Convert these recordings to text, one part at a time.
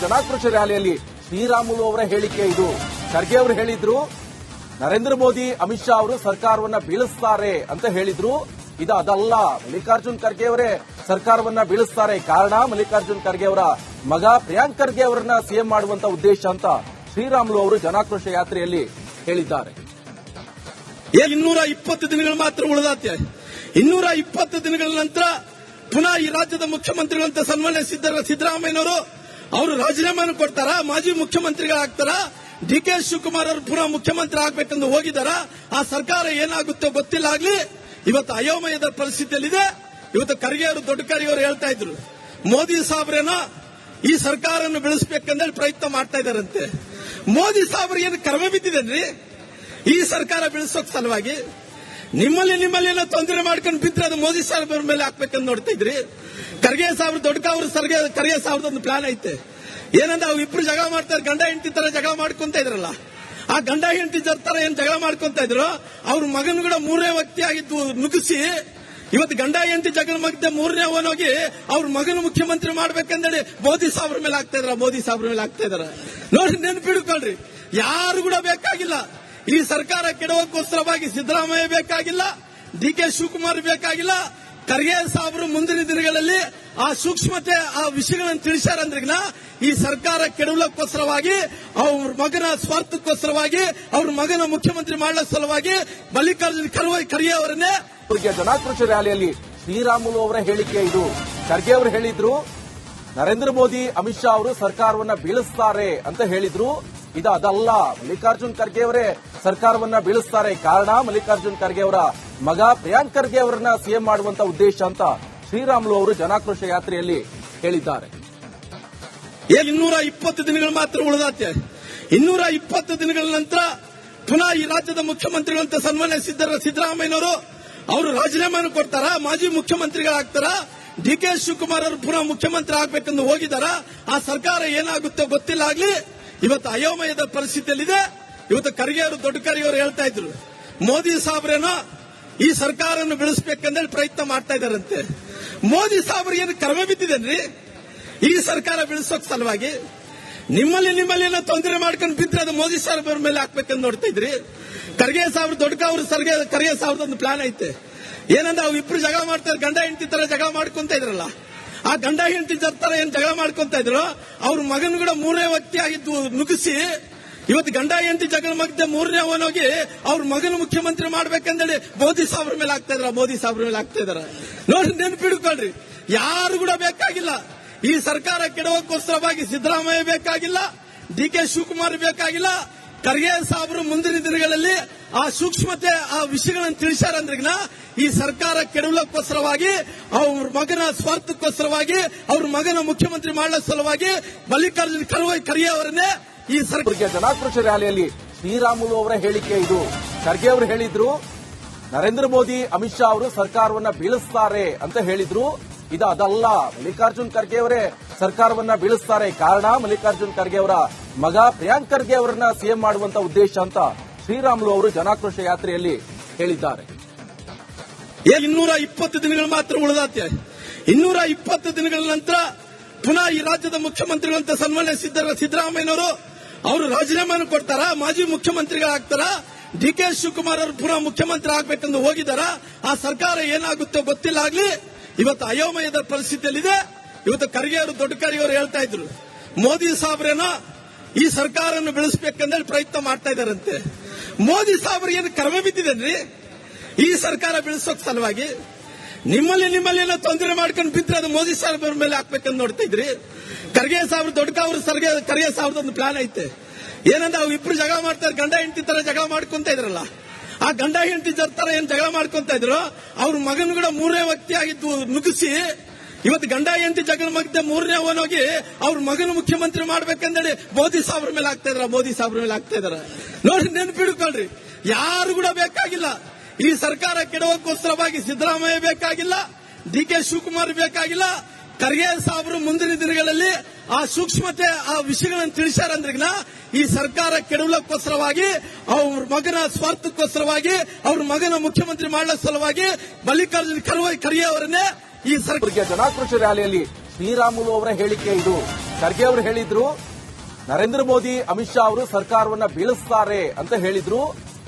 ಜನಾಕ್ರೋಶ ರ್ಯಾಲಿಯಲ್ಲಿ ಶ್ರೀರಾಮುಲು ಅವರ ಹೇಳಿಕೆ ಇದು. ಖರ್ಗೆ ಅವರು ಹೇಳಿದ್ರು, ನರೇಂದ್ರ ಮೋದಿ ಅಮಿತ್ ಶಾ ಅವರು ಸರ್ಕಾರವನ್ನ ಬೀಳಿಸ್ತಾರೆ ಅಂತ ಹೇಳಿದ್ರು. ಇದು ಅದಲ್ಲ, ಮಲ್ಲಿಕಾರ್ಜುನ್ ಖರ್ಗೆ ಅವರೇ ಸರ್ಕಾರವನ್ನ ಬೀಳಿಸ್ತಾರೆ. ಕಾರಣ ಮಲ್ಲಿಕಾರ್ಜುನ್ ಖರ್ಗೆ ಅವರ ಮಗ ಪ್ರಿಯಾಂಕ್ ಖರ್ಗೆ ಅವರನ್ನ ಸಿಎಂ ಮಾಡುವಂತ ಉದ್ದೇಶ ಅಂತ ಶ್ರೀರಾಮುಲು ಅವರು ಜನಾಕ್ರೋಶ ಯಾತ್ರೆಯಲ್ಲಿ ಹೇಳಿದ್ದಾರೆ. 220 ದಿನಗಳು ಮಾತ್ರ ಉಳಿದಾತೆ. 220 ದಿನಗಳ ನಂತರ ಪುನಃ ಈ ರಾಜ್ಯದ ಮುಖ್ಯಮಂತ್ರಿಗಳಂತ ಸನ್ಮಾನ್ಯ ಸಿದ್ದರಾಮಯ್ಯನವರು ಅವರು ರಾಜೀನಾಮೆಯನ್ನು ಕೊಡ್ತಾರಾ, ಮಾಜಿ ಮುಖ್ಯಮಂತ್ರಿಗಳಾಗ್ತಾರ, ಡಿಕೆ ಶಿವಕುಮಾರ್ ಅವರು ಪುನಃ ಮುಖ್ಯಮಂತ್ರಿ ಆಗ್ಬೇಕೆಂದು ಹೋಗಿದಾರ. ಆ ಸರ್ಕಾರ ಏನಾಗುತ್ತೋ ಗೊತ್ತಿಲ್ಲ. ಆಗ್ಲಿ ಇವತ್ತು ಅಯೋಮಯದ ಪರಿಸ್ಥಿತಿಯಲ್ಲಿದೆ. ಇವತ್ತು ಖರ್ಗೆ ಅವರು, ದೊಡ್ಡ ಖರ್ಗೆ ಅವರು ಹೇಳ್ತಾ ಇದ್ರು, ಮೋದಿ ಸಾಹೇಬ್ರೇನೋ ಈ ಸರ್ಕಾರವನ್ನು ಬೆಳೆಸಬೇಕಂದೇಳಿ ಪ್ರಯತ್ನ ಮಾಡ್ತಾ ಇದ್ದಾರಂತೆ. ಮೋದಿ ಸಾಹೇಬ್ರಿಗೆ ಏನು ಕರ್ಮ ಬಿದ್ದಿದೇನ್ರಿ ಈ ಸರ್ಕಾರ ಬೆಳೆಸೋಕ್ ಸಲುವಾಗಿ? ನಿಮ್ಮಲ್ಲಿ ತೊಂದರೆ ಮಾಡ್ಕೊಂಡು ಬಿದ್ರೆ ಅದು ಮೋದಿ ಸಾಹೇಬ್ರ ಮೇಲೆ ಹಾಕ್ಬೇಕಂತ ನೋಡ್ತಾ ಇದ್ರಿ. ಖರ್ಗೆ ಸಾಹೇಬ್ರು, ದೊಡ್ಡ ಖರ್ಗೆ ಸಾಹೇಬ್ರದೊಂದು ಪ್ಲಾನ್ ಐತೆ. ಏನಂದ್ರೆ ಅವು ಇಬ್ರು ಜಗಳ ಮಾಡ್ತಾರೆ, ಗಂಡ ಹೆಂಡತಿ ತರ ಜಗಳ ಮಾಡ್ಕೊಂತ ಇದ್ರಲ್ಲ. ಆ ಗಂಡ ಹೆಂಡತಿ ತರ ಏನ್ ಜಗಳ ಮಾಡ್ಕೊಂತ ಇದ್ರು, ಅವ್ರ ಮಗನ ಕೂಡ ಮೂರನೇ ವ್ಯಕ್ತಿ ಆಗಿದ್ದು ನುಗ್ಗಿಸಿ ಇವತ್ತು ಗಂಡ ಹೆಂಡತಿ ಜಗಳ ಮಧ್ಯೆ ಮೂರನೇ ಅವನೋಗಿ ಅವ್ರ ಮಗನ ಮುಖ್ಯಮಂತ್ರಿ ಮಾಡ್ಬೇಕಂದೇಳಿ ಮೋದಿ ಸಾಹೇಬ್ರ ಮೇಲೆ ಆಗ್ತಾ ಇದಾರ. ನೋಡಿ, ನೆನಪಿಡ್ಕೊಳ್ರಿ, ಯಾರು ಕೂಡ ಬೇಕಾಗಿಲ್ಲ. ಈ ಸರ್ಕಾರ ಕೆಡವಕ್ಕೋಸ್ಕರವಾಗಿ ಸಿದ್ದರಾಮಯ್ಯ ಬೇಕಾಗಿಲ್ಲ, ಡಿಕೆ ಶಿವಕುಮಾರ್ ಬೇಕಾಗಿಲ್ಲ. ಖರ್ಗೆ ಸಾಹೇಬರು ಮುಂದಿನ ದಿನಗಳಲ್ಲಿ ಆ ಸೂಕ್ಷ್ಮತೆ, ಆ ವಿಷಯಗಳನ್ನು ತಿಳಿಸ್ಯಾರಂದ್ರಿಗಿನ ಈ ಸರ್ಕಾರ ಕೆಡವಲಕ್ಕೋಸ್ಕರವಾಗಿ, ಅವ್ರ ಮಗನ ಸ್ವಾರ್ಥಕ್ಕೋಸ್ಕರವಾಗಿ, ಅವ್ರ ಮಗನ ಮುಖ್ಯಮಂತ್ರಿ ಮಾಡಲ ಸಲುವಾಗಿ ಮಲ್ಲಿಕಾರ್ಜುನ್ ಖರ್ಗೆ ಅವರನ್ನೇ. ಜನಾಕ್ರೋಶ ರ್ಯಾಲಿಯಲ್ಲಿ ಶ್ರೀರಾಮುಲು ಅವರ ಹೇಳಿಕೆ ಇದು. ಖರ್ಗೆ ಅವರು ಹೇಳಿದ್ರು, ನರೇಂದ್ರ ಮೋದಿ ಅಮಿತ್ ಶಾ ಅವರು ಸರ್ಕಾರವನ್ನ ಬೀಳಿಸ್ತಾರೆ ಅಂತ ಹೇಳಿದ್ರು. ಇದು ಅದಲ್ಲ, ಮಲ್ಲಿಕಾರ್ಜುನ್ ಖರ್ಗೆ ಅವರೇ ಸರ್ಕಾರವನ್ನ ಬೀಳಿಸ್ತಾರೆ. ಕಾರಣ ಮಲ್ಲಿಕಾರ್ಜುನ್ ಖರ್ಗೆ ಅವರ ಮಗ ಪ್ರಿಯಾಂಕ್ ಖರ್ಗೆ ಅವರನ್ನ ಸಿಎಂ ಮಾಡುವಂತ ಉದ್ದೇಶ ಅಂತ ಶ್ರೀರಾಮುಲು ಅವರು ಜನಾಕ್ರೋಶ ಯಾತ್ರೆಯಲ್ಲಿ ಹೇಳಿದ್ದಾರೆ. 220 ದಿನಗಳು ಮಾತ್ರ ಉಳಿದಾತೆ. 220 ದಿನಗಳ ನಂತರ ಪುನಃ ಈ ರಾಜ್ಯದ ಮುಖ್ಯಮಂತ್ರಿಗಳಂತ ಸನ್ಮಾನ್ಯ ಸಿದ್ದರಾಮಯ್ಯನವರು ಅವರು ರಾಜೀನಾಮೆಯನ್ನು ಕೊಡ್ತಾರ, ಮಾಜಿ ಮುಖ್ಯಮಂತ್ರಿಗಳಾಗ್ತಾರ, ಡಿಕೆ ಶಿವಕುಮಾರ್ ಅವರು ಪುನಃ ಮುಖ್ಯಮಂತ್ರಿ ಆಗ್ಬೇಕೆಂದು ಹೋಗಿದಾರ. ಆ ಸರ್ಕಾರ ಏನಾಗುತ್ತೋ ಗೊತ್ತಿಲ್ಲ. ಆಗ್ಲಿ ಇವತ್ತು ಅಯೋಮಯದ ಪರಿಸ್ಥಿತಿಯಲ್ಲಿದೆ. ಇವತ್ತು ಖರ್ಗೆ ಅವರು, ದೊಡ್ಡ ಖರ್ಗೆ ಅವರು ಹೇಳ್ತಾ ಇದ್ರು, ಮೋದಿ ಸಾಹೇಬ್ರೇನೋ ಈ ಸರ್ಕಾರವನ್ನು ಬೆಳೆಸಬೇಕಂದೇಳಿ ಪ್ರಯತ್ನ ಮಾಡ್ತಾ ಇದ್ದಾರಂತೆ. ಮೋದಿ ಸಾಹೇಬ್ರಿಗೆ ಏನು ಕರ್ಮ ಬಿದ್ದಿದೇನ್ರಿ ಈ ಸರ್ಕಾರ ಬೆಳೆಸೋಕ್ ಸಲುವಾಗಿ? ನಿಮ್ಮಲ್ಲಿ ತೊಂದರೆ ಮಾಡ್ಕೊಂಡು ಬಿದ್ರೆ ಅದು ಮೋದಿ ಸಾಹೇಬ್ರ ಮೇಲೆ ಹಾಕ್ಬೇಕಂತ ನೋಡ್ತಾ ಇದ್ರಿ. ಖರ್ಗೆ ಸಾಹೇಬ್ರು, ದೊಡ್ಡ ಖರ್ಗೆ ಸಾಹೇಬ್ರದೊಂದು ಪ್ಲಾನ್ ಐತೆ. ಏನಂದ್ರೆ ಅವು ಇಬ್ರು ಜಗಳ ಮಾಡ್ತಾರೆ, ಗಂಡ ಹೆಂಡತಿ ತರ ಜಗಳ ಮಾಡ್ಕೊಂತ ಇದ್ರಲ್ಲ. ಆ ಗಂಡ ಹೆಂಡತಿ ತರ ಏನ್ ಜಗಳ ಮಾಡ್ಕೊಂತ ಇದ್ರು, ಅವ್ರ ಮಗನ ಕೂಡ ಮೂರನೇ ವ್ಯಕ್ತಿ ಆಗಿದ್ದು ನುಗ್ಗಿಸಿ ಇವತ್ತು ಗಂಡ ಹೆಂಡತಿ ಜಗಳ ಮಧ್ಯೆ ಮೂರನೇ ಅವನೋಗಿ ಅವ್ರ ಮಗನ ಮುಖ್ಯಮಂತ್ರಿ ಮಾಡ್ಬೇಕಂದೇಳಿ ಮೋದಿ ಸಾಹೇಬ್ರ ಮೇಲೆ ಆಗ್ತಾ ಇದಾರ. ನೋಡಿ, ನೆನಪಿಡ್ಕೊಳ್ರಿ, ಯಾರು ಕೂಡ ಬೇಕಾಗಿಲ್ಲ. ಈ ಸರ್ಕಾರ ಕೆಡವಕ್ಕೋಸ್ಕರವಾಗಿ ಸಿದ್ದರಾಮಯ್ಯ ಬೇಕಾಗಿಲ್ಲ, ಡಿಕೆ ಶಿವಕುಮಾರ್ ಬೇಕಾಗಿಲ್ಲ. ಖರ್ಗೆ ಸಾಹೇಬರು ಮುಂದಿನ ದಿನಗಳಲ್ಲಿ ಆ ಸೂಕ್ಷ್ಮತೆ, ಆ ವಿಷಯಗಳನ್ನು ತಿಳಿಸ್ಯಾರಂದ್ರಿಗಿನ ಈ ಸರ್ಕಾರ ಕೆಡವಲಕ್ಕೋಸ್ಕರವಾಗಿ, ಅವ್ರ ಮಗನ ಸ್ವಾರ್ಥಕ್ಕೋಸ್ಕರವಾಗಿ, ಅವ್ರ ಮಗನ ಮುಖ್ಯಮಂತ್ರಿ ಮಾಡಲ ಸಲುವಾಗಿ ಮಲ್ಲಿಕಾರ್ಜುನ್ ಖರ್ಗೆ ಅವರನ್ನೇ ಈ ಸರ್ಕಾರ. ಜನಾಕ್ರೋಶ ರ್ಯಾಲಿಯಲ್ಲಿ ಶ್ರೀರಾಮುಲು ಅವರ ಹೇಳಿಕೆ ಇದು. ಖರ್ಗೆ ಅವರು ಹೇಳಿದ್ರು, ನರೇಂದ್ರ ಮೋದಿ ಅಮಿತ್ ಶಾ ಅವರು ಸರ್ಕಾರವನ್ನ ಬೀಳಿಸ್ತಾರೆ ಅಂತ ಹೇಳಿದ್ರು. ಇದು ಅದಲ್ಲ, ಮಲ್ಲಿಕಾರ್ಜುನ್ ಖರ್ಗೆ ಅವರೇ ಸರ್ಕಾರವನ್ನ ಬೀಳಿಸ್ತಾರೆ. ಕಾರಣ ಮಲ್ಲಿಕಾರ್ಜುನ್ ಖರ್ಗೆ ಅವರ ಮಗ ಪ್ರಿಯಾಂಕ್ ಖರ್ಗೆ ಅವರನ್ನ ಸಿಎಂ ಮಾಡುವಂತ ಉದ್ದೇಶ ಅಂತ ಶ್ರೀರಾಮುಲು ಅವರು ಜನಾಕ್ರೋಶ ಯಾತ್ರೆಯಲ್ಲಿ ಹೇಳಿದ್ದಾರೆ. 220 ದಿನಗಳು ಮಾತ್ರ ಉಳಿದಾತೆ. 220 ದಿನಗಳ ನಂತರ ಪುನಃ ಈ ರಾಜ್ಯದ ಮುಖ್ಯಮಂತ್ರಿಗಳಂತ ಸನ್ಮಾನ್ಯ ಸಿದ್ದರಾಮಯ್ಯನವರು ಅವರು ರಾಜೀನಾಮೆಯನ್ನು ಕೊಡ್ತಾರ, ಮಾಜಿ ಮುಖ್ಯಮಂತ್ರಿಗಳಾಗ್ತಾರ, ಡಿಕೆ ಶಿವಕುಮಾರ್ ಅವರು ಪುನಃ ಮುಖ್ಯಮಂತ್ರಿ ಆಗ್ಬೇಕೆಂದು ಹೋಗಿದಾರ. ಆ ಸರ್ಕಾರ ಏನಾಗುತ್ತೋ ಗೊತ್ತಿಲ್ಲ. ಆಗ್ಲಿ ಇವತ್ತು ಅಯೋಮಯದ ಪರಿಸ್ಥಿತಿಯಲ್ಲಿದೆ. ಇವತ್ತು ಖರ್ಗೆ ಅವರು, ದೊಡ್ಡ ಖರ್ಗೆ ಅವರು ಹೇಳ್ತಾ ಇದ್ರು, ಮೋದಿ ಸಾಹೇಬ್ರೇನೋ ಈ ಸರ್ಕಾರವನ್ನು ಬೆಳೆಸಬೇಕಂದೇಳಿ ಪ್ರಯತ್ನ ಮಾಡ್ತಾ ಇದ್ದಾರಂತೆ. ಮೋದಿ ಸಾಹೇಬ್ರಿಗೆ ಏನು ಕರ್ಮ ಬಿದ್ದಿದೇನ್ರಿ ಈ ಸರ್ಕಾರ ಬೆಳೆಸೋಕ್ ಸಲುವಾಗಿ? ನಿಮ್ಮಲ್ಲಿ ತೊಂದರೆ ಮಾಡ್ಕೊಂಡು ಬಿದ್ರೆ ಅದು ಮೋದಿ ಸಾಹೇಬ್ರ ಮೇಲೆ ಹಾಕ್ಬೇಕಂತ ನೋಡ್ತಾ ಇದ್ರಿ. ಖರ್ಗೆ ಸಾಹೇಬ್ರು, ದೊಡ್ಡ ಖರ್ಗೆ ಸಾಹೇಬ್ರದೊಂದು ಪ್ಲಾನ್ ಐತೆ. ಏನಂದ್ರೆ ಅವು ಇಬ್ರು ಜಗಳ ಮಾಡ್ತಾರೆ, ಗಂಡ ಹೆಂಡತಿ ತರ ಜಗಳ ಮಾಡ್ಕೊಂತ ಇದ್ರಲ್ಲ. ಆ ಗಂಡ ಹೆಂಡತಿ ತರ ಏನ್ ಜಗಳ ಮಾಡ್ಕೊಂತ ಇದ್ರು, ಅವ್ರ ಮಗನ ಕೂಡ ಮೂರನೇ ವ್ಯಕ್ತಿ ಆಗಿದ್ದು ನುಗ್ಗಿಸಿ ಇವತ್ತು ಗಂಡ ಹೆಂಡತಿ ಜಗಳ ಮಧ್ಯೆ ಮೂರನೇ ಅವನೋಗಿ ಅವ್ರ ಮಗನ ಮುಖ್ಯಮಂತ್ರಿ ಮಾಡ್ಬೇಕಂದೇಳಿ ಮೋದಿ ಸಾಹೇಬ್ರ ಮೇಲೆ ಆಗ್ತಾ ಇದಾರ. ನೋಡಿ, ನೆನಪಿಡ್ಕೊಳ್ರಿ, ಯಾರು ಕೂಡ ಬೇಕಾಗಿಲ್ಲ. ಈ ಸರ್ಕಾರ ಕೆಡವಕ್ಕೋಸ್ಕರವಾಗಿ ಸಿದ್ದರಾಮಯ್ಯ ಬೇಕಾಗಿಲ್ಲ, ಡಿಕೆ ಶಿವಕುಮಾರ್ ಬೇಕಾಗಿಲ್ಲ. ಖರ್ಗೆ ಸಾಹೇಬರು ಮುಂದಿನ ದಿನಗಳಲ್ಲಿ ಆ ಸೂಕ್ಷ್ಮತೆ, ಆ ವಿಷಯಗಳನ್ನು ತಿಳಿಸ್ಯಾರಂದ್ರಿಗಿನ ಈ ಸರ್ಕಾರ ಕೆಡವಲಕ್ಕೋಸ್ಕರವಾಗಿ, ಅವ್ರ ಮಗನ ಸ್ವಾರ್ಥಕ್ಕೋಸ್ಕರವಾಗಿ, ಅವ್ರ ಮಗನ ಮುಖ್ಯಮಂತ್ರಿ ಮಾಡಲ ಸಲುವಾಗಿ ಮಲ್ಲಿಕಾರ್ಜುನ್ ಖರ್ಗೆ ಅವರನ್ನೇ ಈ ಸರ್ಕಾರ. ಜನಾಕ್ರೋಶ ರ್ಯಾಲಿಯಲ್ಲಿ ಶ್ರೀರಾಮುಲು ಅವರ ಹೇಳಿಕೆ ಇದು. ಖರ್ಗೆ ಅವರು ಹೇಳಿದ್ರು ನರೇಂದ್ರ ಮೋದಿ ಅಮಿತ್ ಶಾ ಅವರು ಸರ್ಕಾರವನ್ನ ಬೀಳಿಸ್ತಾರೆ ಅಂತ ಹೇಳಿದ್ರು.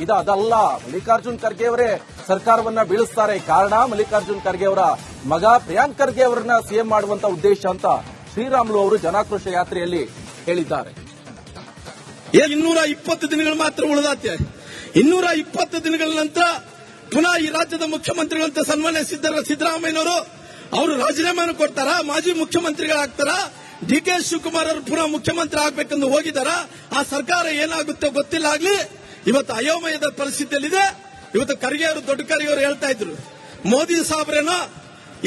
ಇದು ಅದಲ್ಲ, ಮಲ್ಲಿಕಾರ್ಜುನ್ ಖರ್ಗೆ ಅವರೇ ಸರ್ಕಾರವನ್ನ ಬೀಳಿಸ್ತಾರೆ. ಕಾರಣ ಮಲ್ಲಿಕಾರ್ಜುನ್ ಖರ್ಗೆ ಅವರ ಮಗ ಪ್ರಿಯಾಂಕ್ ಖರ್ಗೆ ಅವರನ್ನ ಸಿಎಂ ಮಾಡುವಂತ ಉದ್ದೇಶ ಅಂತ ಶ್ರೀರಾಮುಲು ಅವರು ಜನಾಕ್ರೋಶ ಯಾತ್ರೆಯಲ್ಲಿ ಹೇಳಿದ್ದಾರೆ. 220 ದಿನಗಳು ಮಾತ್ರ ಉಳಿದಾತೆ. 220 ದಿನಗಳ ನಂತರ ಪುನಃ ಈ ರಾಜ್ಯದ ಮುಖ್ಯಮಂತ್ರಿಗಳಂತ ಸನ್ಮಾನ್ಯ ಸಿದ್ದರಾಮಯ್ಯನವರು ಅವರು ರಾಜೀನಾಮೆಯನ್ನು ಕೊಡ್ತಾರ, ಮಾಜಿ ಮುಖ್ಯಮಂತ್ರಿಗಳಾಗ್ತಾರ, ಡಿಕೆ ಶಿವಕುಮಾರ್ ಅವರು ಪುನಃ ಮುಖ್ಯಮಂತ್ರಿ ಆಗ್ಬೇಕೆಂದು ಹೋಗಿದಾರ. ಆ ಸರ್ಕಾರ ಏನಾಗುತ್ತೋ ಗೊತ್ತಿಲ್ಲ. ಆಗ್ಲಿ ಇವತ್ತು ಅಯೋಮಯದ ಪರಿಸ್ಥಿತಿಯಲ್ಲಿದೆ. ಇವತ್ತು ಖರ್ಗೆ ಅವರು, ದೊಡ್ಡ ಖರ್ಗೆ ಅವರು ಹೇಳ್ತಾ ಇದ್ರು, ಮೋದಿ ಸಾಹೇಬ್ರೇನೋ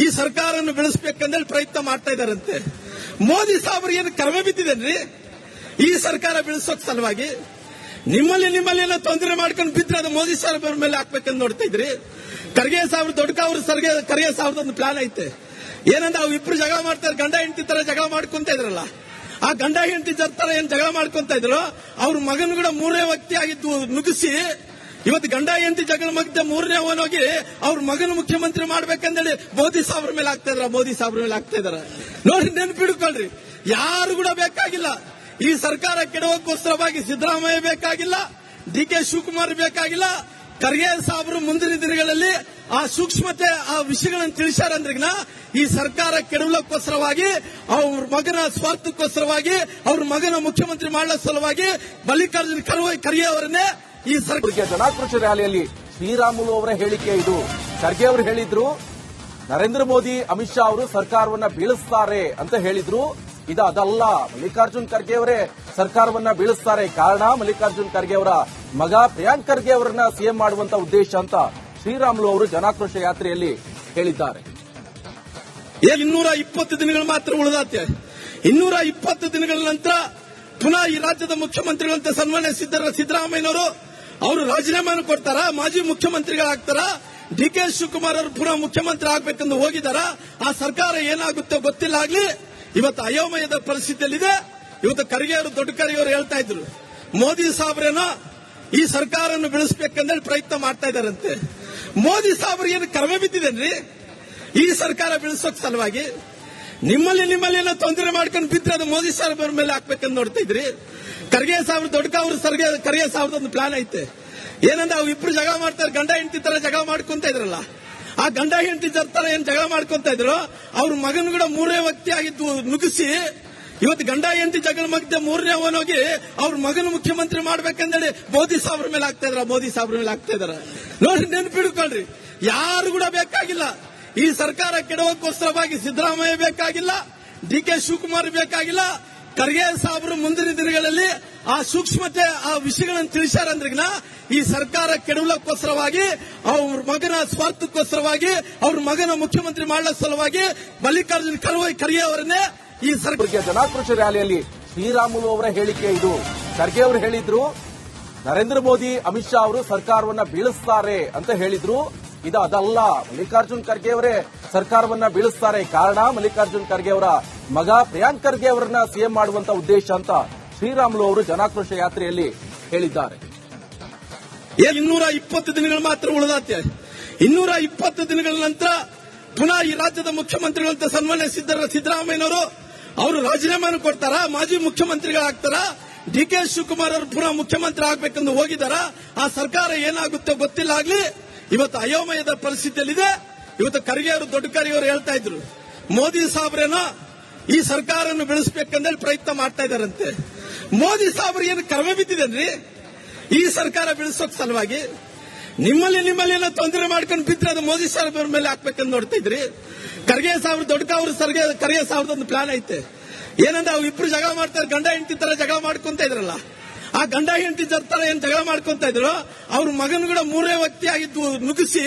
ಈ ಸರ್ಕಾರವನ್ನು ಬೆಳೆಸಬೇಕಂದೇಳಿ ಪ್ರಯತ್ನ ಮಾಡ್ತಾ ಇದ್ದಾರಂತೆ. ಮೋದಿ ಸಾಹೇಬ್ರಿಗೆ ಏನು ಕರ್ಮ ಬಿದ್ದಿದೇನ್ರಿ ಈ ಸರ್ಕಾರ ಬೆಳೆಸೋಕ್ ಸಲುವಾಗಿ? ನಿಮ್ಮಲ್ಲಿ ಏನೋ ತೊಂದರೆ ಮಾಡ್ಕೊಂಡು ಬಿದ್ರೆ ಅದು ಮೋದಿ ಸಾಹೇಬ್ರ ಮೇಲೆ ಹಾಕ್ಬೇಕಂತ ನೋಡ್ತಾ ಇದ್ರಿ. ಖರ್ಗೆ ಸಾಹೇಬ್ರು, ದೊಡ್ಡ ಖರ್ಗೆ ಸಾಹೇಬ್ರ ಒಂದು ಪ್ಲಾನ್ ಐತೆ. ಏನಂದ್ರೆ ಅವು ಇಬ್ರು ಜಗಳ ಮಾಡ್ತಾರೆ, ಗಂಡ ಹೆಂಡತಿ ತರ ಜಗಳ ಮಾಡ್ಕೊಂತ ಇದ್ರಲ್ಲ, ಆ ಗಂಡ ಹೆಂಡತಿ ತರ ಏನ್ ಜಗಳ ಮಾಡ್ಕೊಂತ ಇದ್ರು, ಅವ್ರ ಮಗನ ಕೂಡ ಮೂರನೇ ವ್ಯಕ್ತಿ ಆಗಿದ್ದು ನುಗ್ಗಿಸಿ ಇವತ್ತು ಗಂಡ ಹೆಂಡತಿ ಜಗಳ ಮಧ್ಯೆ ಮೂರನೇ ಅವನೋಗಿ ಅವ್ರ ಮಗನ ಮುಖ್ಯಮಂತ್ರಿ ಮಾಡ್ಬೇಕಂದೇಳಿ ಮೋದಿ ಸಾಹೇಬ್ರ ಮೇಲೆ ಆಗ್ತಾ ಇದಾರ. ನೋಡಿ, ನೆನಪಿಡ್ಕೊಳ್ರಿ, ಯಾರು ಕೂಡ ಬೇಕಾಗಿಲ್ಲ. ಈ ಸರ್ಕಾರ ಕೆಡವಕ್ಕೋಸ್ಕರವಾಗಿ ಸಿದ್ದರಾಮಯ್ಯ ಬೇಕಾಗಿಲ್ಲ, ಡಿಕೆ ಶಿವಕುಮಾರ್ ಬೇಕಾಗಿಲ್ಲ. ಖರ್ಗೆ ಸಾಹೇಬರು ಮುಂದಿನ ದಿನಗಳಲ್ಲಿ ಆ ಸೂಕ್ಷ್ಮತೆ, ಆ ವಿಷಯಗಳನ್ನು ತಿಳಿಸ್ಯಾರಂದ್ರಿಗಿನ ಈ ಸರ್ಕಾರ ಕೆಡವಲಕ್ಕೋಸ್ಕರವಾಗಿ, ಅವ್ರ ಮಗನ ಸ್ವಾರ್ಥಕ್ಕೋಸ್ಕರವಾಗಿ, ಅವ್ರ ಮಗನ ಮುಖ್ಯಮಂತ್ರಿ ಮಾಡಲ ಸಲುವಾಗಿ ಮಲ್ಲಿಕಾರ್ಜುನ್ ಖರ್ಗೆ ಅವರನ್ನೇ ಈ ಸರ್ಕಾರ. ಜನಾಕ್ರೋಶ ರ್ಯಾಲಿಯಲ್ಲಿ ಶ್ರೀರಾಮುಲು ಅವರ ಹೇಳಿಕೆ ಇದು. ಖರ್ಗೆ ಅವರು ಹೇಳಿದ್ರು ನರೇಂದ್ರ ಮೋದಿ ಅಮಿತ್ ಶಾ ಅವರು ಸರ್ಕಾರವನ್ನ ಬೀಳಿಸ್ತಾರೆ ಅಂತ ಹೇಳಿದ್ರು. ಇದು ಅದಲ್ಲ, ಮಲ್ಲಿಕಾರ್ಜುನ್ ಖರ್ಗೆ ಅವರೇ ಸರ್ಕಾರವನ್ನ ಬೀಳಿಸ್ತಾರೆ. ಕಾರಣ ಮಲ್ಲಿಕಾರ್ಜುನ್ ಖರ್ಗೆ ಅವರ ಮಗ ಪ್ರಿಯಾಂಕ್ ಖರ್ಗೆ ಅವರನ್ನ ಸಿಎಂ ಮಾಡುವಂತ ಉದ್ದೇಶ ಅಂತ ಶ್ರೀರಾಮುಲು ಅವರು ಜನಾಕ್ರೋಶ ಯಾತ್ರೆಯಲ್ಲಿ ಹೇಳಿದ್ದಾರೆ. 220 ದಿನಗಳು ಮಾತ್ರ ಉಳಿದಾತೆ. 220 ದಿನಗಳ ನಂತರ ಪುನಃ ಈ ರಾಜ್ಯದ ಮುಖ್ಯಮಂತ್ರಿಗಳಂತ ಸನ್ಮಾನ್ಯ ಸಿದ್ದರಾಮಯ್ಯನವರು ಅವರು ರಾಜೀನಾಮೆಯನ್ನು ಕೊಡ್ತಾರ, ಮಾಜಿ ಮುಖ್ಯಮಂತ್ರಿಗಳಾಗ್ತಾರ, ಡಿಕೆ ಶಿವಕುಮಾರ್ ಅವರು ಪುನಃ ಮುಖ್ಯಮಂತ್ರಿ ಆಗ್ಬೇಕೆಂದು ಹೋಗಿದಾರ. ಆ ಸರ್ಕಾರ ಏನಾಗುತ್ತೋ ಗೊತ್ತಿಲ್ಲ. ಆಗ್ಲಿ ಇವತ್ತು ಅಯೋಮಯದ ಪರಿಸ್ಥಿತಿಯಲ್ಲಿದೆ. ಇವತ್ತು ಖರ್ಗೆ ಅವರು, ದೊಡ್ಡ ಖರ್ಗೆ ಅವರು ಹೇಳ್ತಾ ಇದ್ರು, ಮೋದಿ ಸಾಹೇಬ್ರೇನೋ ಈ ಸರ್ಕಾರವನ್ನು ಬೆಳೆಸಬೇಕಂದೇಳಿ ಪ್ರಯತ್ನ ಮಾಡ್ತಾ ಇದ್ದಾರಂತೆ. ಮೋದಿ ಸಾಹೇಬ್ರಿಗೆ ಏನು ಕರ್ಮ ಬಿದ್ದಿದೇನ್ರಿ ಈ ಸರ್ಕಾರ ಬೆಳೆಸೋಕ್ ಸಲುವಾಗಿ? ನಿಮ್ಮಲ್ಲಿ ಏನೋ ತೊಂದರೆ ಮಾಡ್ಕೊಂಡು ಬಿದ್ರೆ ಅದು ಮೋದಿ ಸಾಹೇಬ್ರ ಮೇಲೆ ಹಾಕ್ಬೇಕಂತ ನೋಡ್ತಾ ಇದ್ರಿ. ಖರ್ಗೆ ಸಾಹೇಬ್ರು, ದೊಡ್ಡ ಖರ್ಗೆ ಸಾಹೇಬ್ರ ಒಂದು ಪ್ಲಾನ್ ಐತೆ. ಏನಂದ್ರೆ ಅವು ಇಬ್ರು ಜಗಳ ಮಾಡ್ತಾರೆ, ಗಂಡ ಹೆಂಡತಿ ತರ ಜಗಳ ಮಾಡ್ಕೊಂತ ಇದ್ರಲ್ಲ, ಆ ಗಂಡ ಹೆಂಡತಿ ತರ ಏನ್ ಜಗಳ ಮಾಡ್ಕೊಂತ ಇದ್ರು, ಅವ್ರ ಮಗನ ಕೂಡ ಮೂರನೇ ವ್ಯಕ್ತಿ ಆಗಿದ್ದು ನುಗ್ಗಿಸಿ ಇವತ್ತು ಗಂಡ ಹೆಂಡತಿ ಜಗಳ ಮಧ್ಯೆ ಮೂರನೇ ಅವನೋಗಿ ಅವ್ರ ಮಗನ ಮುಖ್ಯಮಂತ್ರಿ ಮಾಡ್ಬೇಕಂದೇಳಿ ಮೋದಿ ಸಾಹೇಬ್ರ ಮೇಲೆ ಆಗ್ತಾ ಇದಾರ. ನೋಡಿ, ನೆನಪಿಡ್ಕೊಳ್ರಿ, ಯಾರು ಕೂಡ ಬೇಕಾಗಿಲ್ಲ. ಈ ಸರ್ಕಾರ ಕೆಡವಕ್ಕೋಸ್ಕರವಾಗಿ ಸಿದ್ದರಾಮಯ್ಯ ಬೇಕಾಗಿಲ್ಲ, ಡಿಕೆ ಶಿವಕುಮಾರ್ ಬೇಕಾಗಿಲ್ಲ. ಖರ್ಗೆ ಸಾಹೇಬರು ಮುಂದಿನ ದಿನಗಳಲ್ಲಿ ಆ ಸೂಕ್ಷ್ಮತೆ, ಆ ವಿಷಯಗಳನ್ನು ತಿಳಿಸ್ಯಾರಂದ್ರಿಗಿನ ಈ ಸರ್ಕಾರ ಕೆಡವಲಕ್ಕೋಸ್ಕರವಾಗಿ, ಅವ್ರ ಮಗನ ಸ್ವಾರ್ಥಕ್ಕೋಸ್ಕರವಾಗಿ, ಅವ್ರ ಮಗನ ಮುಖ್ಯಮಂತ್ರಿ ಮಾಡಲ ಸಲುವಾಗಿ ಮಲ್ಲಿಕಾರ್ಜುನ್ ಖರ್ಗೆ ಅವರನ್ನೇ ಈ ಸರ್ಕಾರ. ಜನಾಕ್ರೋಶ ರ್ಯಾಲಿಯಲ್ಲಿ ಶ್ರೀರಾಮುಲು ಅವರ ಹೇಳಿಕೆ ಇದು. ಖರ್ಗೆ ಅವರು ಹೇಳಿದ್ರು ನರೇಂದ್ರ ಮೋದಿ ಅಮಿತ್ ಶಾ ಅವರು ಸರ್ಕಾರವನ್ನ ಬೀಳಿಸ್ತಾರೆ ಅಂತ ಹೇಳಿದ್ರು. ಇದು ಅದಲ್ಲ, ಮಲ್ಲಿಕಾರ್ಜುನ್ ಖರ್ಗೆ ಅವರೇ ಸರ್ಕಾರವನ್ನ ಬೀಳಿಸ್ತಾರೆ. ಕಾರಣ ಮಲ್ಲಿಕಾರ್ಜುನ್ ಖರ್ಗೆ ಅವರ ಮಗ ಪ್ರಿಯಾಂಕ್ ಖರ್ಗೆ ಅವರನ್ನ ಸಿಎಂ ಮಾಡುವಂತ ಉದ್ದೇಶ ಅಂತ ಶ್ರೀರಾಮುಲು ಅವರು ಜನಾಕ್ರೋಶ ಯಾತ್ರೆಯಲ್ಲಿ ಹೇಳಿದ್ದಾರೆ. 220 ದಿನಗಳು ಮಾತ್ರ ಉಳಿದಾತೆ. 220 ದಿನಗಳ ನಂತರ ಪುನಃ ಈ ರಾಜ್ಯದ ಮುಖ್ಯಮಂತ್ರಿಗಳಂತ ಸನ್ಮಾನ್ಯ ಸಿದ್ದರಾಮಯ್ಯನವರು ಅವರು ರಾಜೀನಾಮೆಯನ್ನು ಕೊಡ್ತಾರ, ಮಾಜಿ ಮುಖ್ಯಮಂತ್ರಿಗಳಾಗ್ತಾರ, ಡಿಕೆ ಶಿವಕುಮಾರ್ ಅವರು ಪುನಃ ಮುಖ್ಯಮಂತ್ರಿ ಆಗ್ಬೇಕೆಂದು ಹೋಗಿದಾರ. ಆ ಸರ್ಕಾರ ಏನಾಗುತ್ತೋ ಗೊತ್ತಿಲ್ಲ. ಆಗ್ಲಿ ಇವತ್ತು ಅಯೋಮಯದ ಪರಿಸ್ಥಿತಿಯಲ್ಲಿದೆ. ಇವತ್ತು ಖರ್ಗೆ ಅವರು, ದೊಡ್ಡ ಖರ್ಗೆ ಅವರು ಹೇಳ್ತಾ ಇದ್ರು, ಮೋದಿ ಸಾಹೇಬ್ರೇನೋ ಈ ಸರ್ಕಾರವನ್ನು ಬೆಳೆಸಬೇಕಂದೇಳಿ ಪ್ರಯತ್ನ ಮಾಡ್ತಾ ಇದ್ದಾರಂತೆ. ಮೋದಿ ಸಾಹೇಬ್ರಿಗೆ ಏನು ಕರ್ಮ ಬಿದ್ದಿದೇನ್ರಿ ಈ ಸರ್ಕಾರ ಬೆಳೆಸೋಕ್ ಸಲುವಾಗಿ? ನಿಮ್ಮಲ್ಲಿ ಏನೋ ತೊಂದರೆ ಮಾಡ್ಕೊಂಡು ಬಿದ್ರೆ ಅದು ಮೋದಿ ಸಾಹೇಬ್ರ ಮೇಲೆ ಹಾಕ್ಬೇಕಂತ ನೋಡ್ತಾ ಇದ್ರಿ. ಖರ್ಗೆ ಸಾಹೇಬ್ರು, ದೊಡ್ಡ ಖರ್ಗೆ ಸಾಹೇಬ್ರ ಒಂದು ಪ್ಲಾನ್ ಐತೆ. ಏನಂದ್ರೆ ಅವು ಇಬ್ರು ಜಗಳ ಮಾಡ್ತಾರೆ, ಗಂಡ ಹೆಂಡತಿ ತರ ಜಗಳ ಮಾಡ್ಕೊಂತ ಇದ್ರಲ್ಲ, ಆ ಗಂಡ ಹೆಂಡತಿ ತರ ಏನ್ ಜಗಳ ಮಾಡ್ಕೊಂತ ಇದ್ರು, ಅವ್ರ ಮಗನ ಕೂಡ ಮೂರನೇ ವ್ಯಕ್ತಿ ಆಗಿದ್ದು ನುಗ್ಗಿಸಿ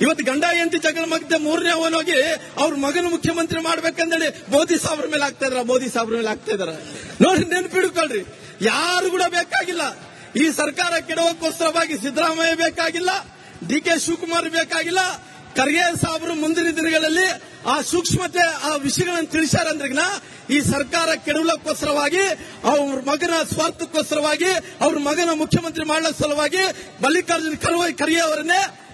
ಇವತ್ತು ಗಂಡ ಹೆಂಡತಿ ಜಗಳ ಮಧ್ಯೆ ಮೂರನೇ ಅವನೋಗಿ ಅವ್ರ ಮಗನ ಮುಖ್ಯಮಂತ್ರಿ ಮಾಡ್ಬೇಕಂದೇಳಿ ಮೋದಿ ಸಾಹೇಬ್ರ ಮೇಲೆ ಆಗ್ತಾ ಇದಾರ. ನೋಡಿ, ನೆನಪಿಡ್ಕೊಳ್ರಿ, ಯಾರು ಕೂಡ ಬೇಕಾಗಿಲ್ಲ. ಈ ಸರ್ಕಾರ ಕೆಡವಕ್ಕೋಸ್ಕರವಾಗಿ ಸಿದ್ದರಾಮಯ್ಯ ಬೇಕಾಗಿಲ್ಲ, ಡಿಕೆ ಶಿವಕುಮಾರ್ ಬೇಕಾಗಿಲ್ಲ. ಖರ್ಗೆ ಸಾಹೇಬರು ಮುಂದಿನ ದಿನಗಳಲ್ಲಿ ಆ ಸೂಕ್ಷ್ಮತೆ, ಆ ವಿಷಯಗಳನ್ನು ತಿಳಿಸ್ಯಾರಂದ್ರಿಗಿನ ಈ ಸರ್ಕಾರ ಕೆಡವಲಕ್ಕೋಸ್ಕರವಾಗಿ, ಅವ್ರ ಮಗನ ಸ್ವಾರ್ಥಕ್ಕೋಸ್ಕರವಾಗಿ, ಅವ್ರ ಮಗನ ಮುಖ್ಯಮಂತ್ರಿ ಮಾಡಲ ಸಲುವಾಗಿ ಮಲ್ಲಿಕಾರ್ಜುನ್ ಖರ್ಗೆ ಅವರನ್ನೇ